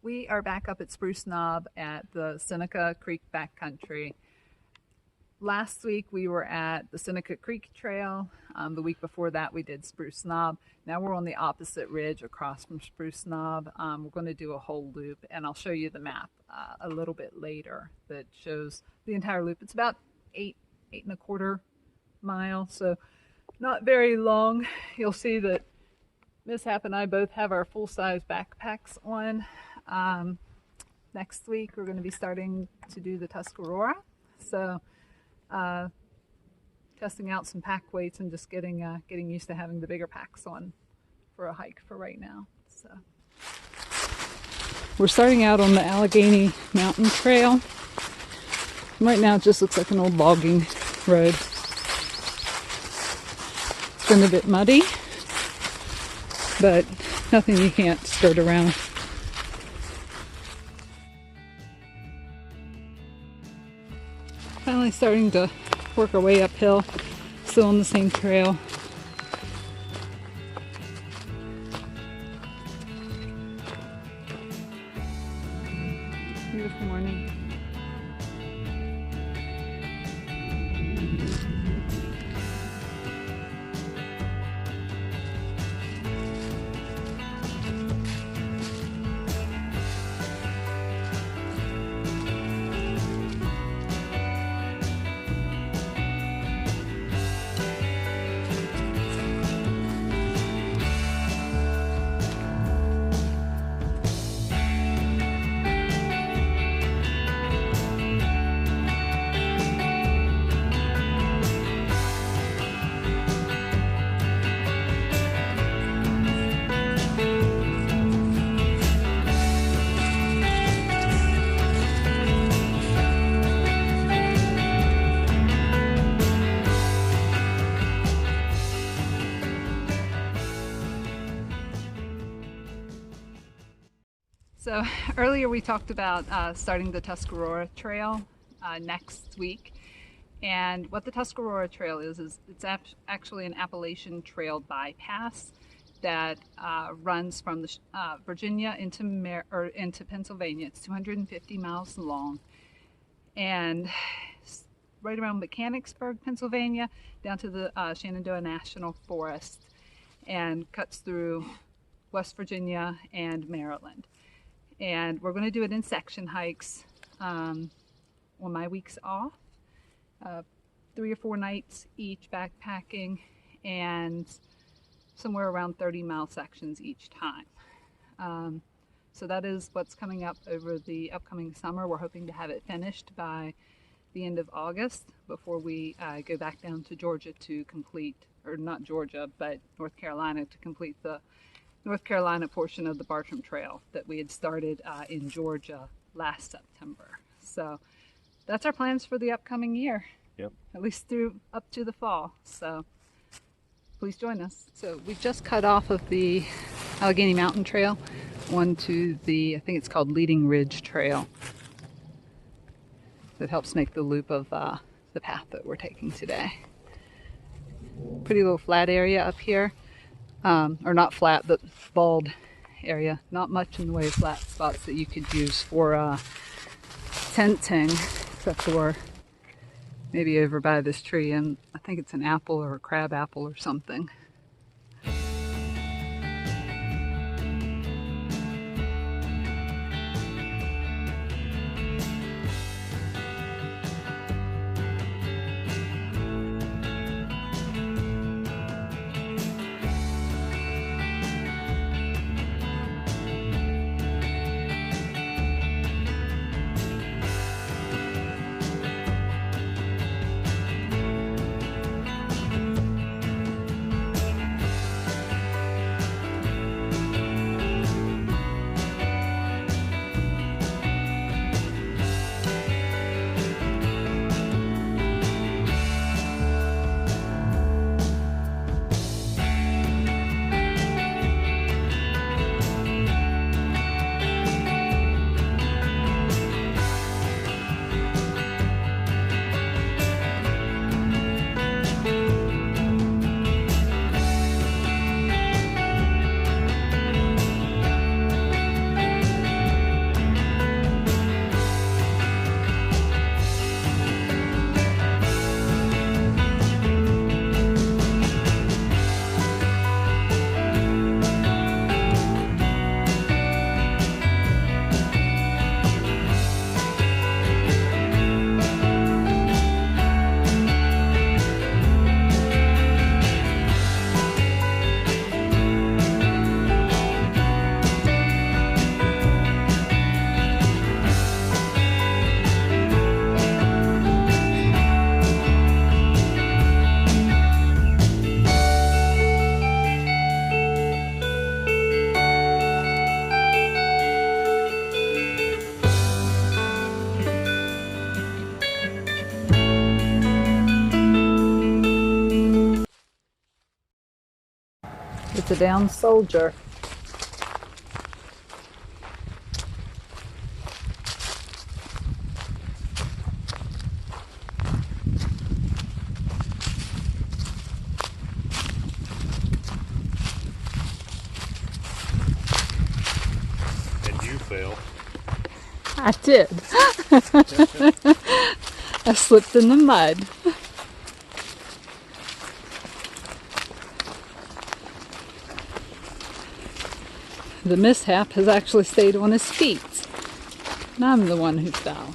We are back up at Spruce Knob at the Seneca Creek Backcountry. Last week we were at the Seneca Creek Trail. The week before that we did Spruce Knob. Now we're on the opposite ridge across from Spruce Knob. We're going to do a whole loop, and I'll show you the map a little bit later that shows the entire loop. It's about 8.25 miles, so not very long. You'll see that Mishap and I both have our full-size backpacks on. Next week we're going to be starting to do the Tuscarora, so testing out some pack weights and just getting used to having the bigger packs on for a hike for right now. So we're starting out on the Allegheny Mountain Trail. Right now it just looks like an old logging road. It's been a bit muddy, but nothing you can't skirt around. Finally starting to work our way uphill, still on the same trail. Beautiful morning. So earlier we talked about starting the Tuscarora Trail next week, and what the Tuscarora Trail is it's actually an Appalachian Trail bypass that runs from the, Virginia into Pennsylvania. It's 250 miles long, and right around Mechanicsburg, Pennsylvania, down to the Shenandoah National Forest, and cuts through West Virginia and Maryland. And we're going to do it in section hikes on my weeks off, 3 or 4 nights each backpacking, and somewhere around 30-mile sections each time. So that is what's coming up over the upcoming summer. We're hoping to have it finished by the end of August before we go back down to Georgia to complete, or not Georgia, but North Carolina to complete the North Carolina portion of the Bartram Trail that we had started in Georgia last September. So that's our plans for the upcoming year. Yep. At least through up to the fall. So please join us. So we've just cut off of the Allegheny Mountain Trail onto the, I think it's called Leading Ridge Trail. That helps make the loop of the path that we're taking today. Pretty little flat area up here. Or not flat, but bald area. Not much in the way of flat spots that you could use for tenting, except for maybe over by this tree, and I think it's an apple or a crab apple or something. It's a down soldier. And you fail. I did. I slipped in the mud. The mishap has actually stayed on his feet. And I'm the one who fell.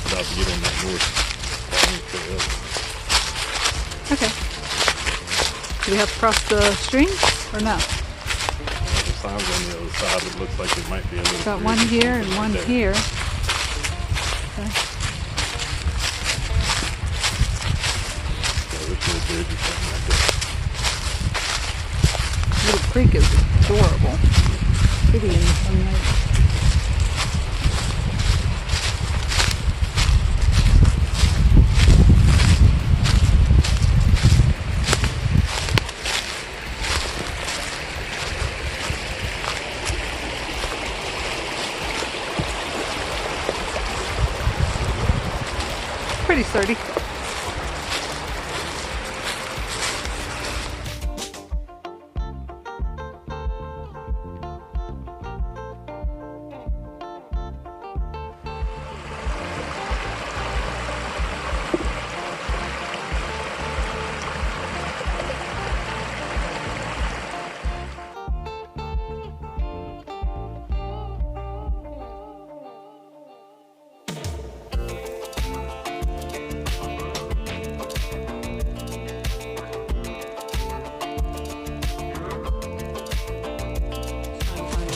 About to get on that north trail. Okay. Do we have to cross the stream or no? The sign's on the other side. It looks like it might be a little. Got one here and one there. here. Okay. So this little bridge or something like that. Little creek is adorable. Pretty in the sunlight. Pretty sturdy.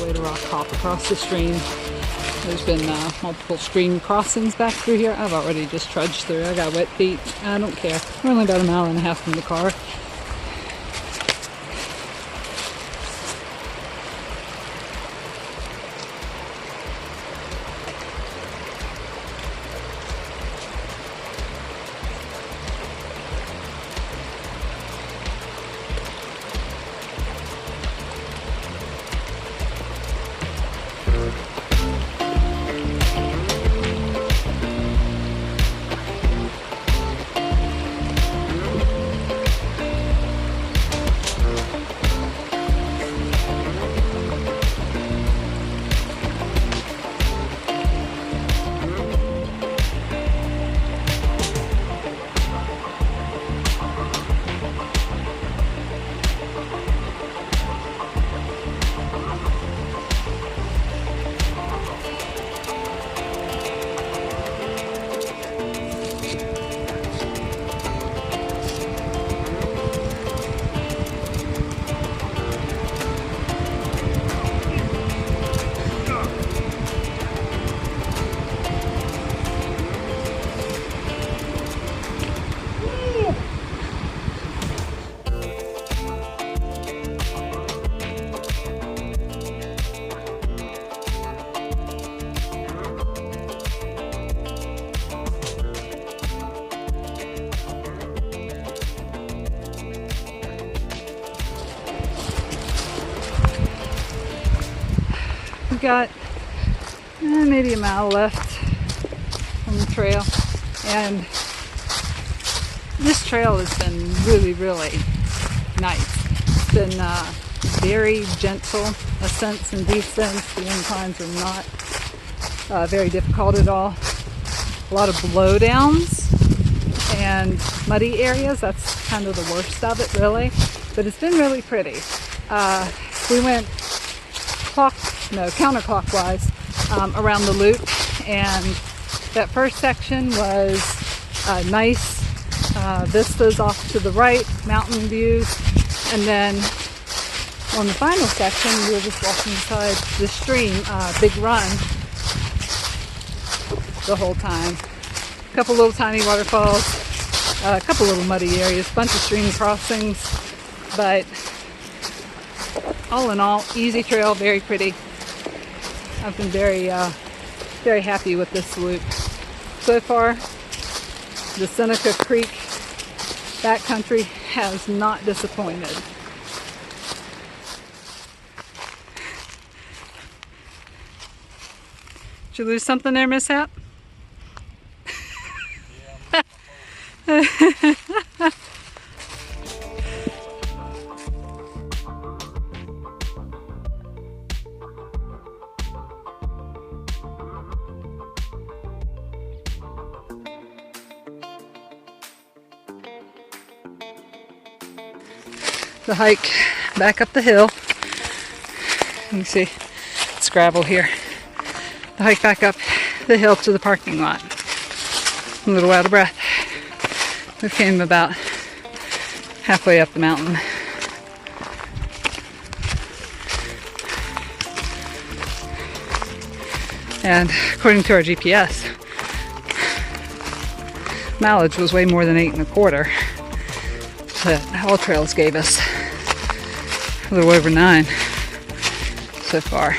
To rock hop across the stream. There's been multiple stream crossings back through here. I've already just trudged through. I got wet feet. I don't care. We're only about a mile and a half from the car. we've got maybe a mile left on the trail, and this trail has been really, really nice. It's been very gentle ascents and descents. The inclines are not very difficult at all. A lot of blowdowns and muddy areas. That's kind of the worst of it, really. But it's been really pretty. We went counterclockwise around the loop, and that first section was nice vistas off to the right, mountain views, and then on the final section we were just walking beside the stream, big run the whole time. A couple little tiny waterfalls, a couple little muddy areas, a bunch of stream crossings, but all in all, easy trail, very pretty. I've been very, very happy with this loop so far. The Seneca Creek backcountry has not disappointed. Did you lose something there, Mishap? The hike back up the hill. Let me see, it's gravel here. The hike back up the hill to the parking lot. I'm a little out of breath. We came about halfway up the mountain. And according to our GPS, mileage was way more than 8 1/4 that All Trails gave us. A little over 9 so far.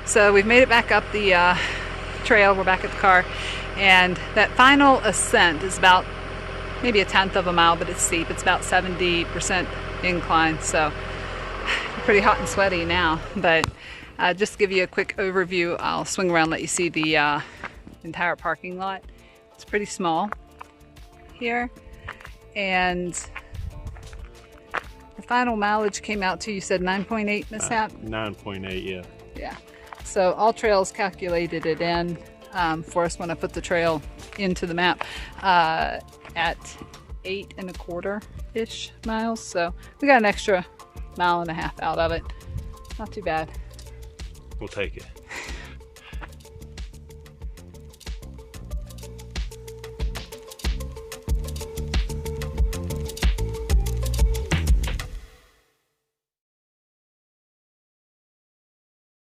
So we've made it back up the trail. We're back at the car, and that final ascent is about maybe 1/10 of a mile, but it's steep. It's about 70% incline, so pretty hot and sweaty now. But just to give you a quick overview, I'll swing around and let you see the entire parking lot. It's pretty small here, and the final mileage came out to, you said 9.8, Mishap? 9.8, yeah. Yeah. So All Trails calculated it in for us when I put the trail into the map at 8 1/4-ish miles. So we got an extra 1.5 miles out of it. Not too bad. We'll take it.